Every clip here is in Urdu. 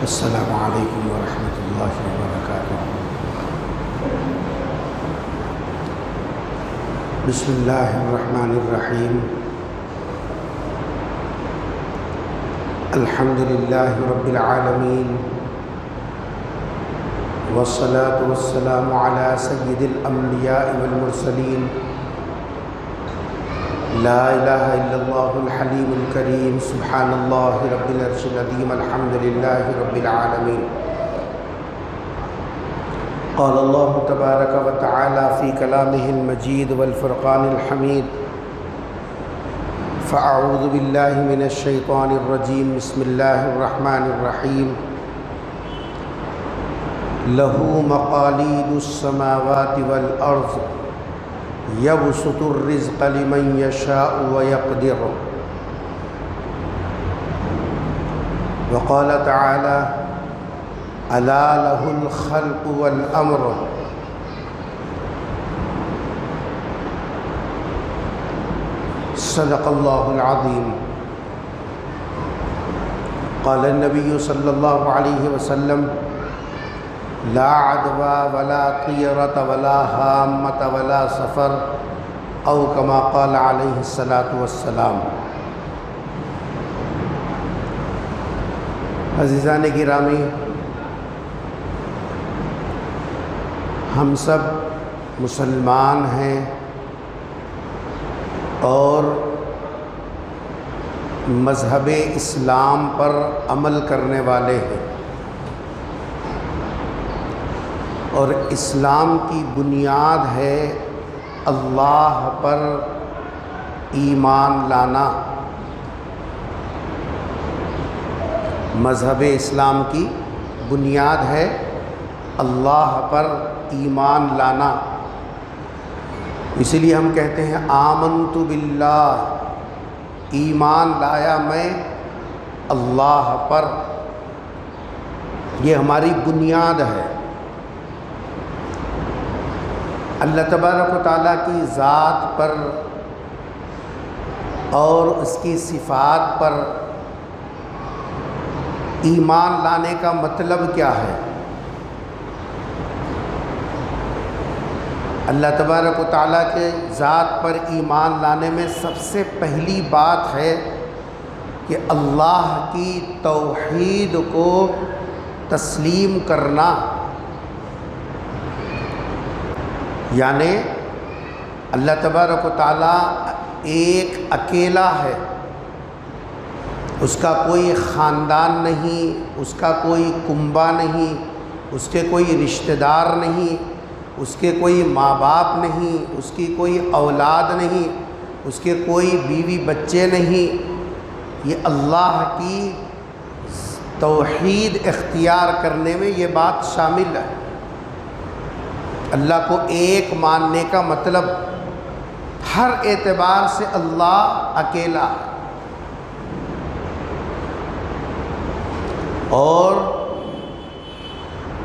السلام علیکم ورحمۃ اللہ وبرکاتہ۔ بسم اللہ الرحمن الرحیم۔ الحمد للہ رب العالمین، والصلاة والسلام علی سید الانبیاء والمرسلین، لا الہ الا اللہ الحلیم الکریم، سبحان اللہ رب العرش العظیم، الحمد للہ رب العالمین۔ قال اللہ تبارک و تعالی فی کلامہ المجید والفرقان الحمید، فاعوذ باللہ من الشیطان الرجیم، بسم اللہ الرحمن الرحیم۔ لہ مقالید السماوات والارض یبسط الرزق لمن یشاء ویقدر۔ وقال تعالی الا لہ الخلق والامر۔ صدق اللہ العظیم۔ قال النبی صلی اللہ علیہ وسلم لا عدوى ولا طیرة ولا ہامة ولا سفر، او کما قال علیہ الصلاۃ والسلام۔ عزیزان گرامی، ہم سب مسلمان ہیں اور مذہب اسلام پر عمل کرنے والے ہیں، اور اسلام کی بنیاد ہے اللہ پر ایمان لانا۔ مذہب اسلام کی بنیاد ہے اللہ پر ایمان لانا۔ اسی لیے ہم کہتے ہیں آمنت باللہ، ایمان لایا میں اللہ پر۔ یہ ہماری بنیاد ہے۔ اللہ تبارک و تعالیٰ کی ذات پر اور اس کی صفات پر ایمان لانے کا مطلب کیا ہے؟ اللہ تبارک و تعالیٰ کے ذات پر ایمان لانے میں سب سے پہلی بات ہے کہ اللہ کی توحید کو تسلیم کرنا، یعنی اللہ تبارک و تعالیٰ ایک اکیلا ہے، اس کا کوئی خاندان نہیں، اس کا کوئی کنبہ نہیں، اس کے کوئی رشتہ دار نہیں، اس کے کوئی ماں باپ نہیں، اس کی کوئی اولاد نہیں، اس کے کوئی بیوی بچے نہیں۔ یہ اللہ کی توحید اختیار کرنے میں یہ بات شامل ہے۔ اللہ کو ایک ماننے کا مطلب ہر اعتبار سے اللہ اکیلا ہے، اور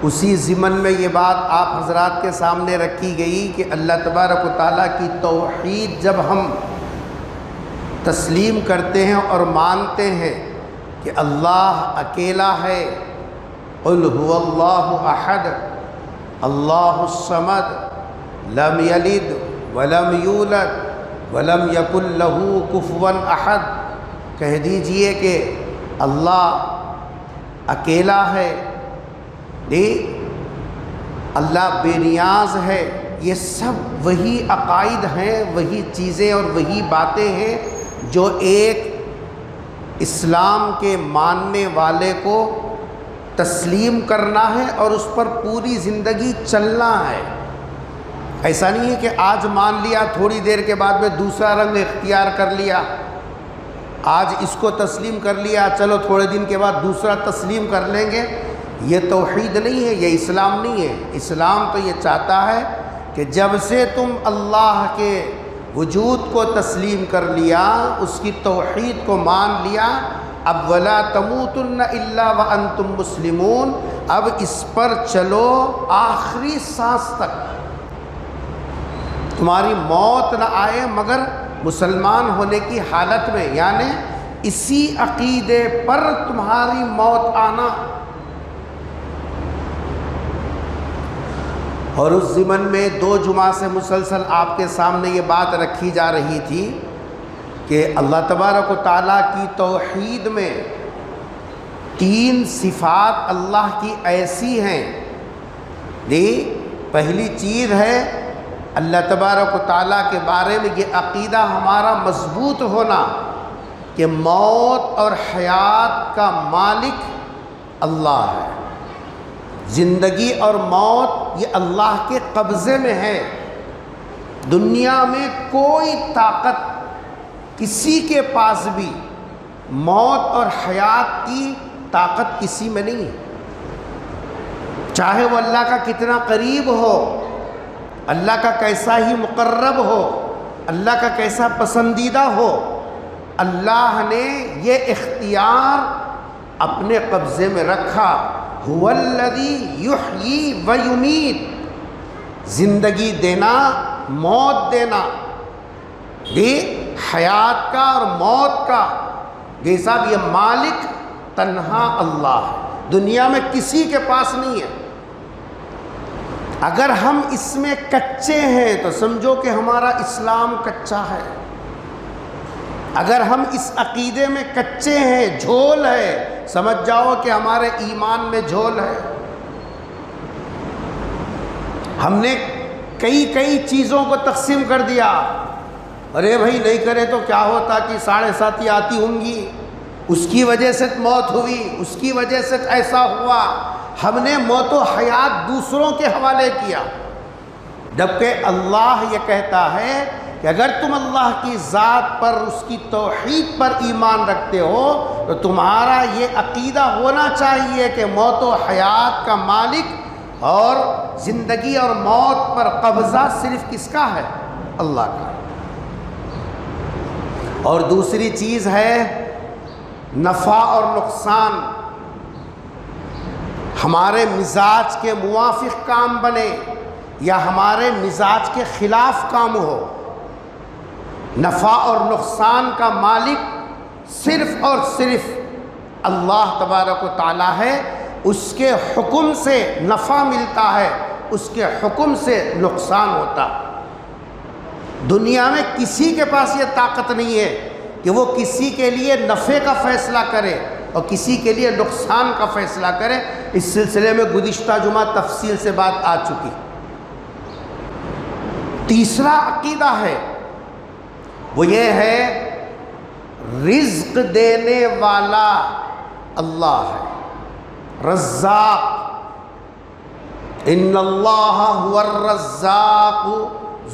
اسی ضمن میں یہ بات آپ حضرات کے سامنے رکھی گئی کہ اللہ تبارک و تعالیٰ کی توحید جب ہم تسلیم کرتے ہیں اور مانتے ہیں کہ اللہ اکیلا ہے، قل هو اللہ احد اللہ الصمد لم یلد ولم یولد ولم یکن لہ کفوا احد، کہہ دیجئے کہ اللہ اکیلا ہے، اللہ بے نیاز ہے۔ یہ سب وہی عقائد ہیں، وہی چیزیں اور وہی باتیں ہیں جو ایک اسلام کے ماننے والے کو تسلیم کرنا ہے اور اس پر پوری زندگی چلنا ہے۔ ایسا نہیں ہے کہ آج مان لیا، تھوڑی دیر کے بعد میں دوسرا رنگ اختیار کر لیا، آج اس کو تسلیم کر لیا، چلو تھوڑے دن کے بعد دوسرا تسلیم کر لیں گے۔ یہ توحید نہیں ہے، یہ اسلام نہیں ہے۔ اسلام تو یہ چاہتا ہے کہ جب سے تم اللہ کے وجود کو تسلیم کر لیا، اس کی توحید کو مان لیا، اب ولا تموتن الا وانتم مسلمون، اب اس پر چلو آخری سانس تک، تمہاری موت نہ آئے مگر مسلمان ہونے کی حالت میں، یعنی اسی عقیدے پر تمہاری موت آنا، اور اس ضمن میں 2 جمعہ سے مسلسل آپ کے سامنے یہ بات رکھی جا رہی تھی کہ اللہ تبارک و تعالیٰ کی توحید میں 3 صفات اللہ کی ایسی ہیں. پہلی چیز ہے اللہ تبارک و تعالیٰ کے بارے میں یہ عقیدہ ہمارا مضبوط ہونا کہ موت اور حیات کا مالک اللہ ہے. زندگی اور موت یہ اللہ کے قبضے میں ہے. دنیا میں کوئی طاقت کسی کے پاس بھی موت اور حیات کی طاقت کسی میں نہیں ہے. چاہے وہ اللہ کا کتنا قریب ہو، اللہ کا کیسا ہی مقرب ہو، اللہ کا کیسا پسندیدہ ہو، اللہ نے یہ اختیار اپنے قبضے میں رکھا. هو الذی یحیی و یمیت، زندگی دینا، موت دینا، حیات کا اور موت کا صاحب یہ مالک تنہا اللہ ہے. دنیا میں کسی کے پاس نہیں ہے. اگر ہم اس میں کچے ہیں تو سمجھو کہ ہمارا اسلام کچا ہے. اگر ہم اس عقیدے میں کچے ہیں، جھول ہے، سمجھ جاؤ کہ ہمارے ایمان میں جھول ہے. ہم نے کئی چیزوں کو تقسیم کر دیا. ارے بھائی نہیں کرے تو کیا ہوتا کہ 7:30 آتی ہوں گی، اس کی وجہ سے موت ہوئی، اس کی وجہ سے ایسا ہوا. ہم نے موت و حیات دوسروں کے حوالے کیا، جبکہ اللہ یہ کہتا ہے کہ اگر تم اللہ کی ذات پر، اس کی توحید پر ایمان رکھتے ہو تو تمہارا یہ عقیدہ ہونا چاہیے کہ موت و حیات کا مالک اور زندگی اور موت پر قبضہ صرف کس کا ہے؟ اللہ کا. اور دوسری چیز ہے نفع اور نقصان. ہمارے مزاج کے موافق کام بنے یا ہمارے مزاج کے خلاف کام ہو، نفع اور نقصان کا مالک صرف اور صرف اللہ تبارک و تعالیٰ ہے. اس کے حکم سے نفع ملتا ہے، اس کے حکم سے نقصان ہوتا. دنیا میں کسی کے پاس یہ طاقت نہیں ہے کہ وہ کسی کے لیے نفع کا فیصلہ کرے اور کسی کے لیے نقصان کا فیصلہ کرے. اس سلسلے میں گزشتہ جمعہ تفصیل سے بات آ چکی. تیسرا عقیدہ ہے وہ یہ ہے رزق دینے والا اللہ ہے، رزاق. ان اللہ هو الرزاق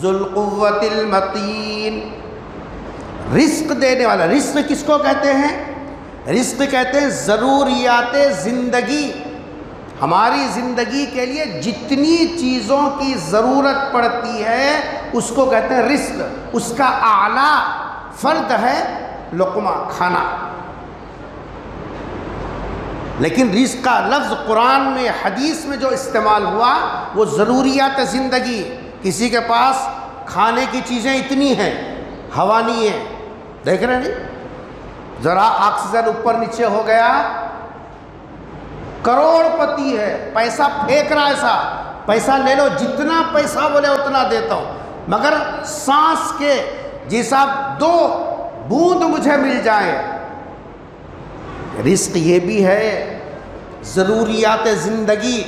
ذو القوۃ المتین. رزق دینے والا. رزق کس کو کہتے ہیں؟ رزق کہتے ہیں ضروریات زندگی. ہماری زندگی کے لیے جتنی چیزوں کی ضرورت پڑتی ہے اس کو کہتے ہیں رزق. اس کا اعلیٰ فرد ہے لقمہ، کھانا. لیکن رزق کا لفظ قرآن میں، حدیث میں جو استعمال ہوا وہ ضروریات زندگی. کسی کے پاس کھانے کی چیزیں اتنی ہیں، ہوا نہیں ہے، دیکھ رہے نہیں، ذرا آکسیجن اوپر نیچے ہو گیا، کروڑ پتی ہے، پیسہ پھینک رہا ہے. ایسا پیسہ لے لو، جتنا پیسہ بولے اتنا دیتا ہوں، مگر سانس کے جیسا 2 بوند مجھے مل جائیں. رزق یہ بھی ہے ضروریات زندگی.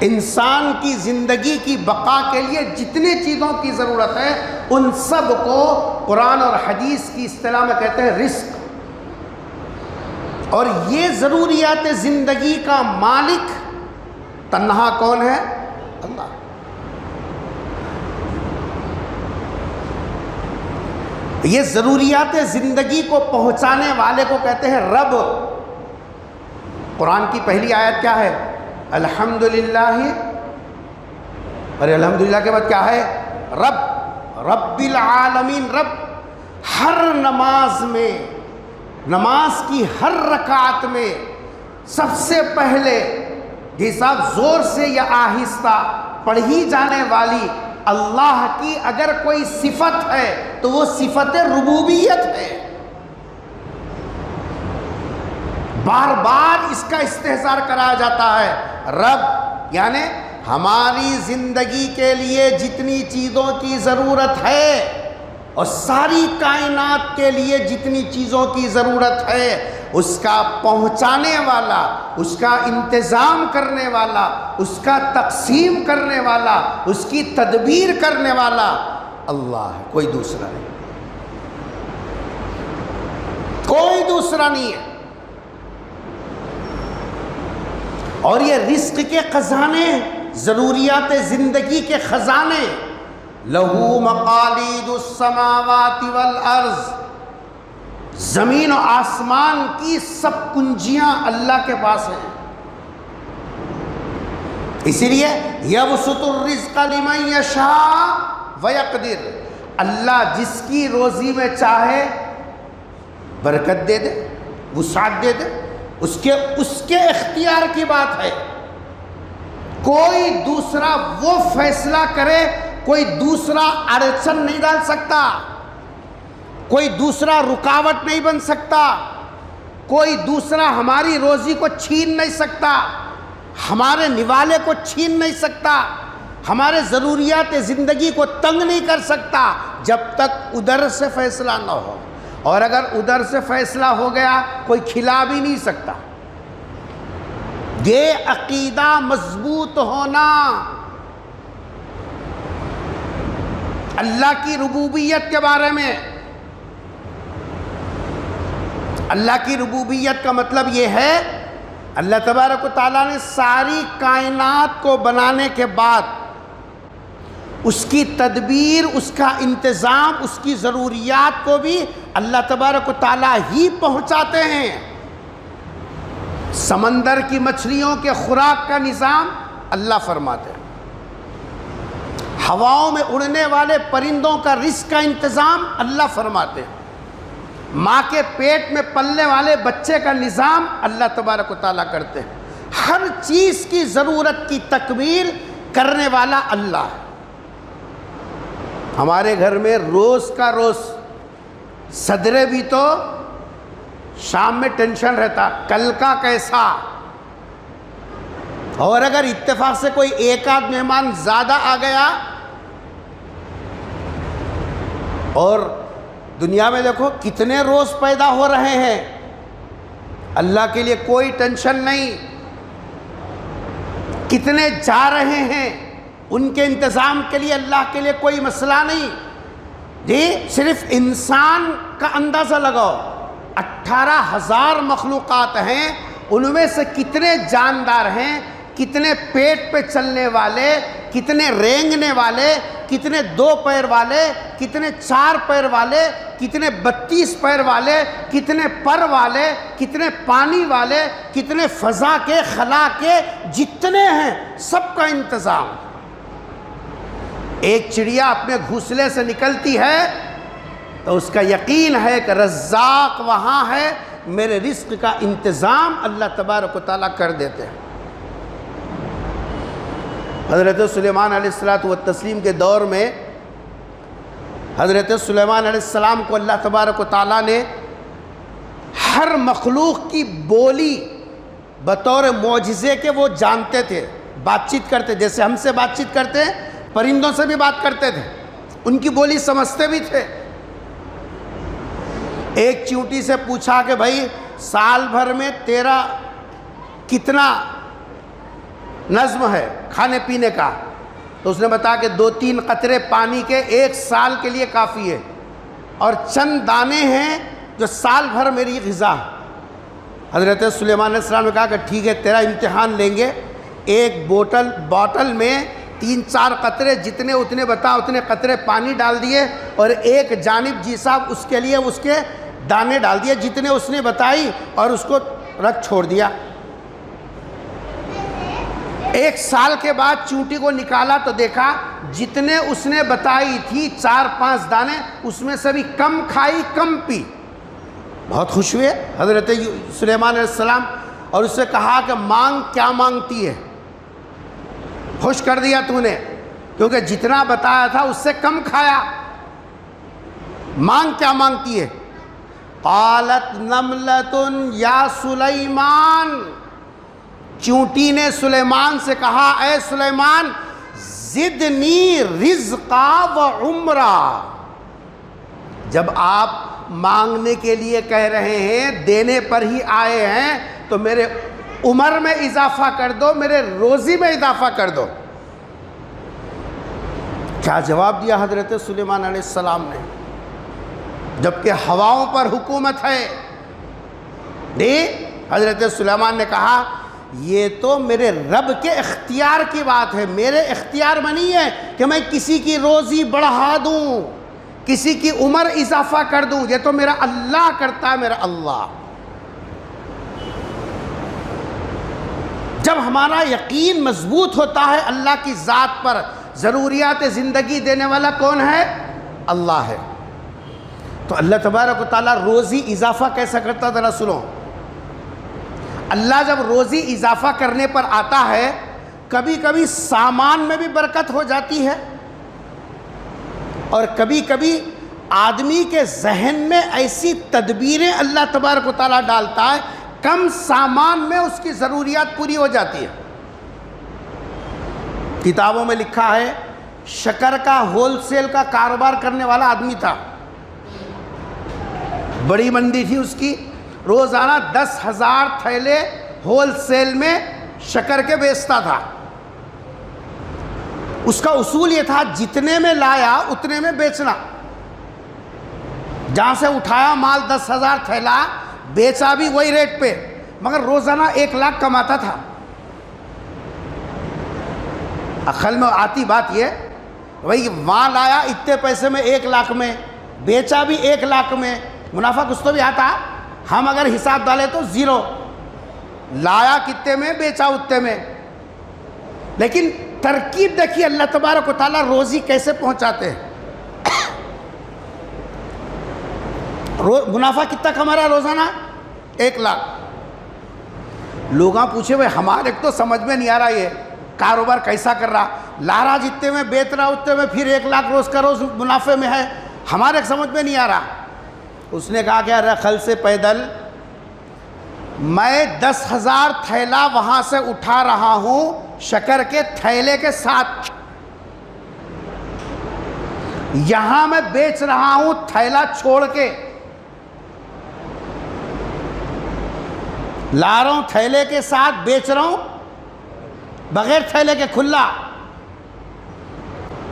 انسان کی زندگی کی بقا کے لیے جتنی چیزوں کی ضرورت ہے ان سب کو قرآن اور حدیث کی اصطلاح میں کہتے ہیں رزق. اور یہ ضروریات زندگی کا مالک تنہا کون ہے؟ اللہ. یہ ضروریات زندگی کو پہنچانے والے کو کہتے ہیں رب. قرآن کی پہلی آیت کیا ہے؟ الحمدللہ. اور الحمدللہ کے بعد کیا ہے؟ رب العالمین. رب. ہر نماز میں، نماز کی ہر رکعت میں سب سے پہلے جیسا زور سے یا آہستہ پڑھی جانے والی اللہ کی اگر کوئی صفت ہے تو وہ صفت ربوبیت ہے. بار بار اس کا استحضار کرایا جاتا ہے. رب یعنی ہماری زندگی کے لیے جتنی چیزوں کی ضرورت ہے اور ساری کائنات کے لیے جتنی چیزوں کی ضرورت ہے، اس کا پہنچانے والا، اس کا انتظام کرنے والا، اس کا تقسیم کرنے والا، اس کی تدبیر کرنے والا اللہ ہے، کوئی دوسرا نہیں، کوئی دوسرا نہیں ہے۔ اور یہ رزق کے خزانے، ضروریات زندگی کے خزانے، لہو مقالید السماوات والارض، زمین و آسمان کی سب کنجیاں اللہ کے پاس ہیں۔ اسی لیے یبسط الرزق لمن یشاء ویقدر، اللہ جس کی روزی میں چاہے برکت دے دے، وسعت دے دے، اس کے اختیار کی بات ہے۔ کوئی دوسرا وہ فیصلہ کرے، کوئی دوسرا اڑچن نہیں ڈال سکتا، کوئی دوسرا رکاوٹ نہیں بن سکتا، کوئی دوسرا ہماری روزی کو چھین نہیں سکتا، ہمارے نوالے کو چھین نہیں سکتا، ہمارے ضروریات زندگی کو تنگ نہیں کر سکتا جب تک ادھر سے فیصلہ نہ ہو۔ اور اگر ادھر سے فیصلہ ہو گیا کوئی کھلا بھی نہیں سکتا۔ یہ عقیدہ مضبوط ہونا، اللہ کی ربوبیت کے بارے میں۔ اللہ کی ربوبیت کا مطلب یہ ہے، اللہ تبارک و تعالیٰ نے ساری کائنات کو بنانے کے بعد اس کی تدبیر، اس کا انتظام، اس کی ضروریات کو بھی اللہ تبارک و تعالیٰ ہی پہنچاتے ہیں۔ سمندر کی مچھلیوں کے خوراک کا نظام اللہ فرماتے ہیں، ہواؤں میں اڑنے والے پرندوں کا رزق کا انتظام اللہ فرماتے ہیں، ماں کے پیٹ میں پلنے والے بچے کا نظام اللہ تبارک و تعالیٰ کرتے ہیں۔ ہر چیز کی ضرورت کی تکمیل کرنے والا اللہ ہے۔ ہمارے گھر میں روز کا روز صدرے بھی تو شام میں ٹینشن رہتا، کل کا کیسا، اور اگر اتفاق سے کوئی ایک آدھ مہمان زیادہ آ گیا، اور دنیا میں دیکھو کتنے روز پیدا ہو رہے ہیں، اللہ کے لیے کوئی ٹینشن نہیں، کتنے جا رہے ہیں، ان کے انتظام کے لیے اللہ کے لیے کوئی مسئلہ نہیں۔ جی صرف انسان کا اندازہ لگاؤ، 18,000 مخلوقات ہیں، ان میں سے کتنے جاندار ہیں، کتنے پیٹ پہ چلنے والے، کتنے رینگنے والے، کتنے 2 پیر والے، کتنے 4 پیر والے، کتنے 32 پیر والے، کتنے پر والے، کتنے پانی والے، کتنے فضا کے، خلا کے، جتنے ہیں سب کا انتظام۔ ایک چڑیا اپنے گھونسلے سے نکلتی ہے تو اس کا یقین ہے کہ رزاق وہاں ہے، میرے رزق کا انتظام اللہ تبارک و تعالیٰ کر دیتے ہیں۔ حضرت سلیمان علیہ السلام کے دور میں حضرت سلیمان علیہ السلام کو اللہ تبارک و تعالیٰ نے ہر مخلوق کی بولی بطور معجزے کے وہ جانتے تھے، بات چیت کرتے، جیسے ہم سے بات چیت کرتے ہیں، پرندوں سے بھی بات کرتے تھے، ان کی بولی سمجھتے بھی تھے۔ ایک چیونٹی سے پوچھا کہ بھائی سال بھر میں تیرا کتنا نظم ہے کھانے پینے کا؟ تو اس نے بتایا کہ 2-3 قطرے پانی کے 1 سال کے لیے کافی ہے، اور چند دانے ہیں جو سال بھر میری غذا۔ حضرت سلیمان علیہ السلام نے کہا کہ ٹھیک ہے، تیرا امتحان لیں گے، ایک باٹل میں 3-4 قطرے، جتنے اتنے بتا اتنے قطرے پانی ڈال دیے، اور ایک جانب جی صاحب اس کے لیے اس کے دانے ڈال دیے جتنے اس نے بتائی، اور اس کو رکھ چھوڑ دیا۔ 1 سال کے بعد چونٹی کو نکالا تو دیکھا جتنے اس نے بتائی تھی 4-5 دانے، اس میں سے بھی کم کھائی کم پی۔ بہت خوش ہوئے حضرت سلیمان علیہ السلام، اور اس سے کہا کہ مانگ، کیا مانگتی ہے؟ خوش کر دیا تو نے، کیونکہ جتنا بتایا تھا اس سے کم کھایا۔ مانگ، کیا مانگتی ہے؟ قالت نملۃ یا سلیمان، چونٹی نے سلیمان سے کہا اے سلیمان زدنی رزقا و عمرہ، جب آپ مانگنے کے لیے کہہ رہے ہیں، دینے پر ہی آئے ہیں، تو میرے عمر میں اضافہ کر دو، میرے روزی میں اضافہ کر دو۔ کیا جواب دیا حضرت سلیمان علیہ السلام نے؟ جبکہ ہواؤں پر حکومت ہے، حضرت سلیمان نے کہا یہ تو میرے رب کے اختیار کی بات ہے، میرے اختیار میں نہیں ہے کہ میں کسی کی روزی بڑھا دوں، کسی کی عمر اضافہ کر دوں، یہ تو میرا اللہ کرتا ہے، میرا اللہ۔ جب ہمارا یقین مضبوط ہوتا ہے اللہ کی ذات پر، ضروریات زندگی دینے والا کون ہے؟ اللہ ہے۔ تو اللہ تبارک و تعالیٰ روزی اضافہ کیسا کرتا ذرا سنو۔ اللہ جب روزی اضافہ کرنے پر آتا ہے، کبھی کبھی سامان میں بھی برکت ہو جاتی ہے، اور کبھی کبھی آدمی کے ذہن میں ایسی تدبیریں اللہ تبارک و تعالیٰ ڈالتا ہے، کم سامان میں اس کی ضروریات پوری ہو جاتی ہے۔ کتابوں میں لکھا ہے شکر کا ہول سیل کا کاروبار کرنے والا آدمی تھا، بڑی منڈی تھی اس کی، روزانہ 10,000 تھیلے ہول سیل میں شکر کے بیچتا تھا۔ اس کا اصول یہ تھا جتنے میں لایا اتنے میں بیچنا، جہاں سے اٹھایا مال 10,000 تھیلا، بیچا بھی وہی ریٹ پہ، مگر روزانہ 1 لاکھ کماتا تھا۔ عقل میں آتی بات یہ، بھائی وہاں لایا اتنے پیسے میں 1 لاکھ میں، بیچا بھی 1 لاکھ میں، منافع کچھ تو بھی آتا۔ ہم اگر حساب ڈالے تو 0، لایا کتنے میں بیچا اتنے میں۔ لیکن ترکیب دیکھیے اللہ تبارک و تعالیٰ روزی کیسے پہنچاتے ہیں۔ منافع کتنا کما رہا روزانہ؟ 1 لاکھ۔ لوگاں پوچھے بھائی ہمارے تو سمجھ میں نہیں آ رہا یہ کاروبار کیسا کر رہا، لا رہا جتنے میں بیچ رہا اتنے میں، پھر 1 لاکھ روز کا روز منافع میں ہے، ہمارے سمجھ میں نہیں آ رہا۔ اس نے کہا کہ رخل سے پیدل میں 10,000 تھیلا وہاں سے اٹھا رہا ہوں شکر کے تھیلے کے ساتھ، یہاں میں بیچ رہا ہوں تھیلا چھوڑ کے، لا رہا ہوں تھیلے کے ساتھ، بیچ رہا ہوں بغیر تھیلے کے کھلا۔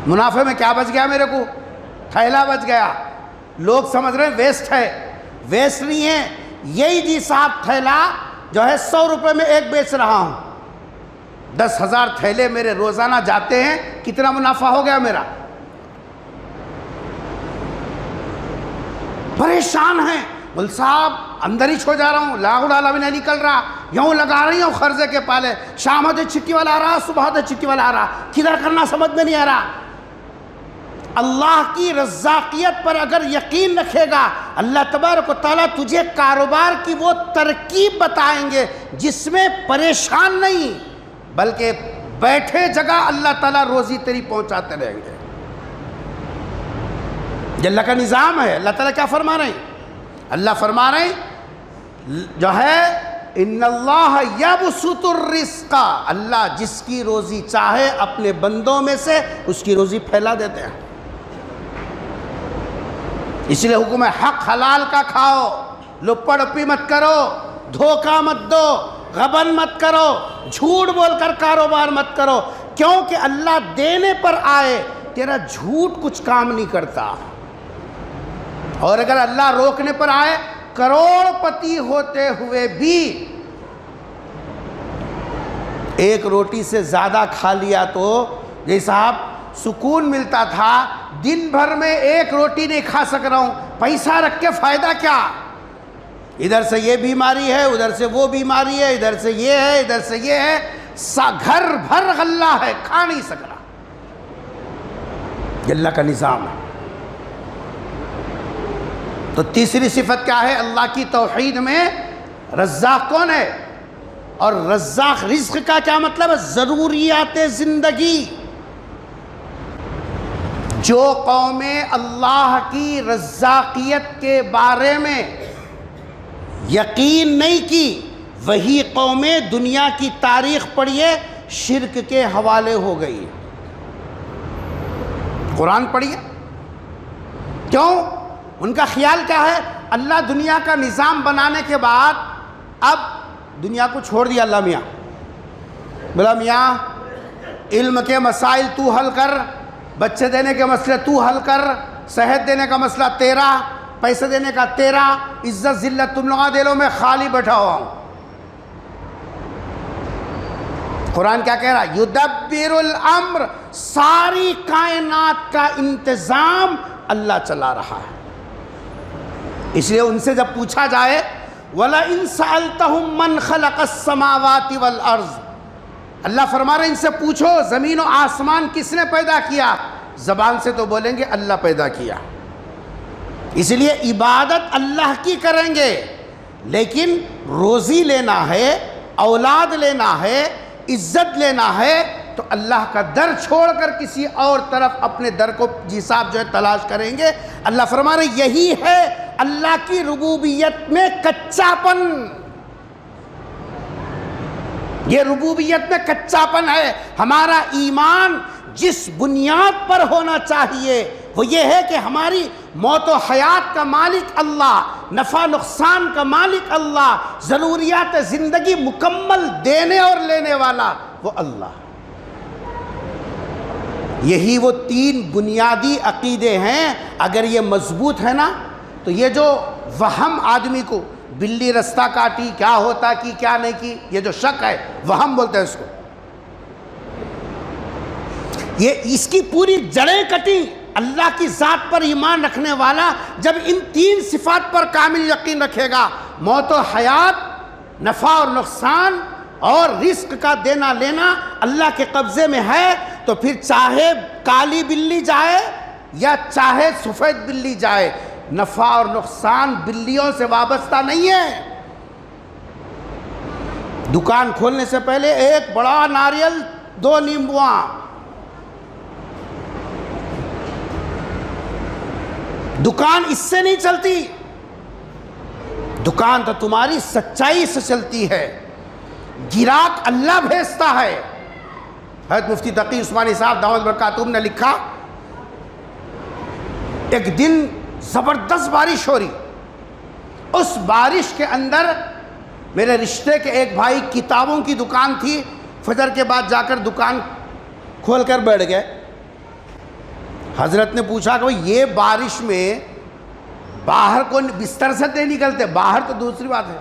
منافع میں کیا بچ گیا میرے کو؟ تھیلا بچ گیا۔ لوگ سمجھ رہے ہیں ویسٹ ہے، ویسٹ نہیں ہے، یہی جی صاحب تھیلا جو ہے 100 روپے میں ایک بیچ رہا ہوں، 10,000 تھیلے میرے روزانہ جاتے ہیں، کتنا منافع ہو گیا میرا؟ پریشان ہیں، بول صاحب اندر ہی چھو جا رہا ہوں، لاکھ ڈالا بھی نہیں نکل رہا، یوں لگا رہی ہوں قرضے کے پالے، شام ہوتے چھٹی والا آ رہا، صبح ہوتے چھٹی والا آ رہا، کدھر کرنا سمجھ میں نہیں آ رہا۔ اللہ کی رزاقیت پر اگر یقین رکھے گا، اللہ تبارک و تعالیٰ تجھے کاروبار کی وہ ترکیب بتائیں گے جس میں پریشان نہیں بلکہ بیٹھے جگہ اللہ تعالیٰ روزی تیری پہنچاتے رہیں گے۔ یہ اللہ کا نظام ہے۔ اللہ تعالیٰ کیا فرما رہے ہیں؟ اللہ فرما رہے ہیں جو ہے ان اللہ یبسط الرزق، اللہ جس کی روزی چاہے اپنے بندوں میں سے اس کی روزی پھیلا دیتے ہیں۔ اس لیے حکم ہے حق حلال کا کھاؤ، لپڑ اپی مت کرو، دھوکہ مت دو، غبن مت کرو، جھوٹ بول کر کاروبار مت کرو، کیونکہ اللہ دینے پر آئے تیرا جھوٹ کچھ کام نہیں کرتا، اور اگر اللہ روکنے پر آئے کروڑ پتی ہوتے ہوئے بھی 1 روٹی سے زیادہ کھا لیا تو جیسا صاحب سکون ملتا تھا، دن بھر میں 1 روٹی نہیں کھا سک رہا ہوں، پیسہ رکھ کے فائدہ کیا؟ ادھر سے یہ بیماری ہے، ادھر سے وہ بیماری ہے، ادھر سے یہ ہے، ادھر سے یہ ہے، گھر بھر غلہ ہے، کھا نہیں سک رہا۔ یہ اللہ کا نظام ہے۔ تو تیسری صفت کیا ہے اللہ کی توحید میں؟ رزاق کون ہے؟ اور رزاق رزق کا کیا مطلب ہے؟ ضروریات زندگی۔ جو قومیں اللہ کی رزاقیت کے بارے میں یقین نہیں کی، وہی قومیں دنیا کی تاریخ پڑھیے شرک کے حوالے ہو گئی. قرآن پڑھیے. کیوں؟ ان کا خیال کیا ہے؟ اللہ دنیا کا نظام بنانے کے بعد اب دنیا کو چھوڑ دیا اللہ میاں. بولا میاں علم کے مسائل تو حل کر، بچے دینے کے مسئلے تو حل کر، صحت دینے کا مسئلہ تیرا، پیسے دینے کا تیرا، عزت ذلت تم لوگوں دے لو، میں خالی بیٹھا ہوا ہوں. قرآن کیا کہہ رہا ہے؟ یدبر الامر، ساری کائنات کا انتظام اللہ چلا رہا ہے. اس لیے ان سے جب پوچھا جائے وَلَئِن سَأَلْتَهُم مَّنْ خَلَقَ السَّمَاوَاتِ وَالْأَرْضِ، اللہ فرما رہے ہیں ان سے پوچھو زمین و آسمان کس نے پیدا کیا، زبان سے تو بولیں گے اللہ پیدا کیا. اس لیے عبادت اللہ کی کریں گے، لیکن روزی لینا ہے، اولاد لینا ہے، عزت لینا ہے تو اللہ کا در چھوڑ کر کسی اور طرف اپنے در کو حساب جو ہے تلاش کریں گے. اللہ فرما رہے یہی ہے اللہ کی ربوبیت میں کچا پن. یہ ربوبیت میں کچا پن ہے. ہمارا ایمان جس بنیاد پر ہونا چاہیے وہ یہ ہے کہ ہماری موت و حیات کا مالک اللہ، نفع نقصان کا مالک اللہ، ضروریات زندگی مکمل دینے اور لینے والا وہ اللہ. یہی وہ تین بنیادی عقیدے ہیں. اگر یہ مضبوط ہے نا تو یہ جو وہم آدمی کو بلی رستہ کاٹی، کیا ہوتا کی کیا نہیں کی، یہ جو شک ہے وہم بولتے ہیں اس کو، یہ اس کی پوری جڑیں کٹی. اللہ کی ذات پر ایمان رکھنے والا جب ان تین صفات پر کامل یقین رکھے گا، موت و حیات، نفع اور نقصان اور رزق کا دینا لینا اللہ کے قبضے میں ہے، تو پھر چاہے کالی بلی جائے یا چاہے سفید بلی جائے، نفع اور نقصان بلیوں سے وابستہ نہیں ہے. دکان کھولنے سے پہلے ایک بڑا ناریل، 2 نیمبواں، دکان اس سے نہیں چلتی. دکان تو تمہاری سچائی سے چلتی ہے. گراہک اللہ بھیجتا ہے. حضرت مفتی تقی عثمانی صاحب دعوت برکاتہم نے لکھا، ایک دن زبردست بارش ہو رہی. اس بارش کے اندر میرے رشتے کے ایک بھائی کتابوں کی دکان تھی، فجر کے بعد جا کر دکان کھول کر بیٹھ گئے. حضرت نے پوچھا کہ یہ بارش میں باہر کو بستر سے نہیں نکلتے؟ باہر تو دوسری بات ہے،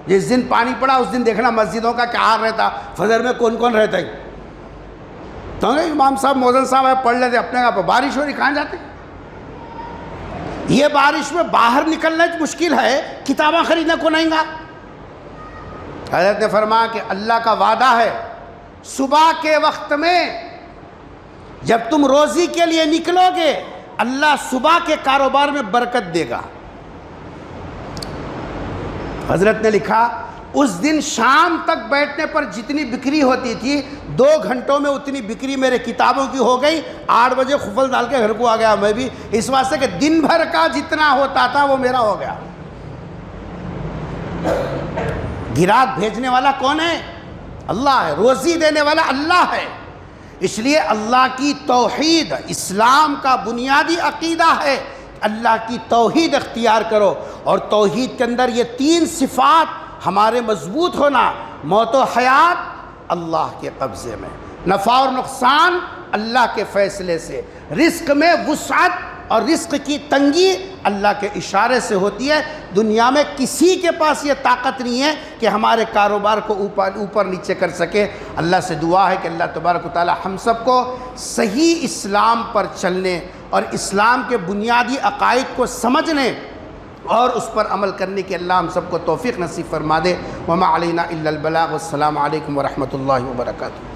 جس دن پانی پڑا اس دن دیکھنا مسجدوں کا کیا حال رہتا، فجر میں کون کون رہتا ہے. تو امام صاحب موزن صاحب ہے پڑھ لیتے اپنے آپ، بارش ہو رہی کہاں جاتے؟ یہ بارش میں باہر نکلنا مشکل ہے، کتابیں خریدنے کو نہیں گا. حضرت نے فرمایا کہ اللہ کا وعدہ ہے صبح کے وقت میں جب تم روزی کے لیے نکلو گے اللہ صبح کے کاروبار میں برکت دے گا. حضرت نے لکھا اس دن شام تک بیٹھنے پر جتنی بکری ہوتی تھی 2 گھنٹوں میں اتنی بکری میرے کتابوں کی ہو گئی. 8 بجے خفل ڈال کے گھر کو آ گیا میں بھی، اس واسطے کہ دن بھر کا جتنا ہوتا تھا وہ میرا ہو گیا. گراہک بھیجنے والا کون ہے؟ اللہ ہے. روزی دینے والا اللہ ہے. اس لیے اللہ کی توحید اسلام کا بنیادی عقیدہ ہے. اللہ کی توحید اختیار کرو، اور توحید کے اندر یہ 3 صفات ہمارے مضبوط ہونا، موت و حیات اللہ کے قبضے میں، نفع اور نقصان اللہ کے فیصلے سے، رزق میں وسعت اور رزق کی تنگی اللہ کے اشارے سے ہوتی ہے. دنیا میں کسی کے پاس یہ طاقت نہیں ہے کہ ہمارے کاروبار کو اوپر نیچے کر سکے. اللہ سے دعا ہے کہ اللہ تبارک و تعالی ہم سب کو صحیح اسلام پر چلنے اور اسلام کے بنیادی عقائد کو سمجھنے اور اس پر عمل کرنے کی اللہ ہم سب کو توفیق نصیب فرما دے. وما علینا الا البلاغ. والسلام علیکم ورحمۃ اللہ وبرکاتہ.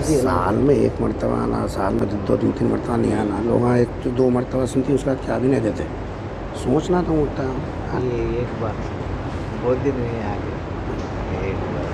سال میں 1 مرتبہ آنا، سال میں 2-3 مرتبہ نہیں آنا. لوگ 1-2 مرتبہ سنتی اس کے بعد کیا بھی نہیں دیتے. سوچنا تو ہوتا ہے. یہ ایک بات بہت دن ہوئے ہیں آگے.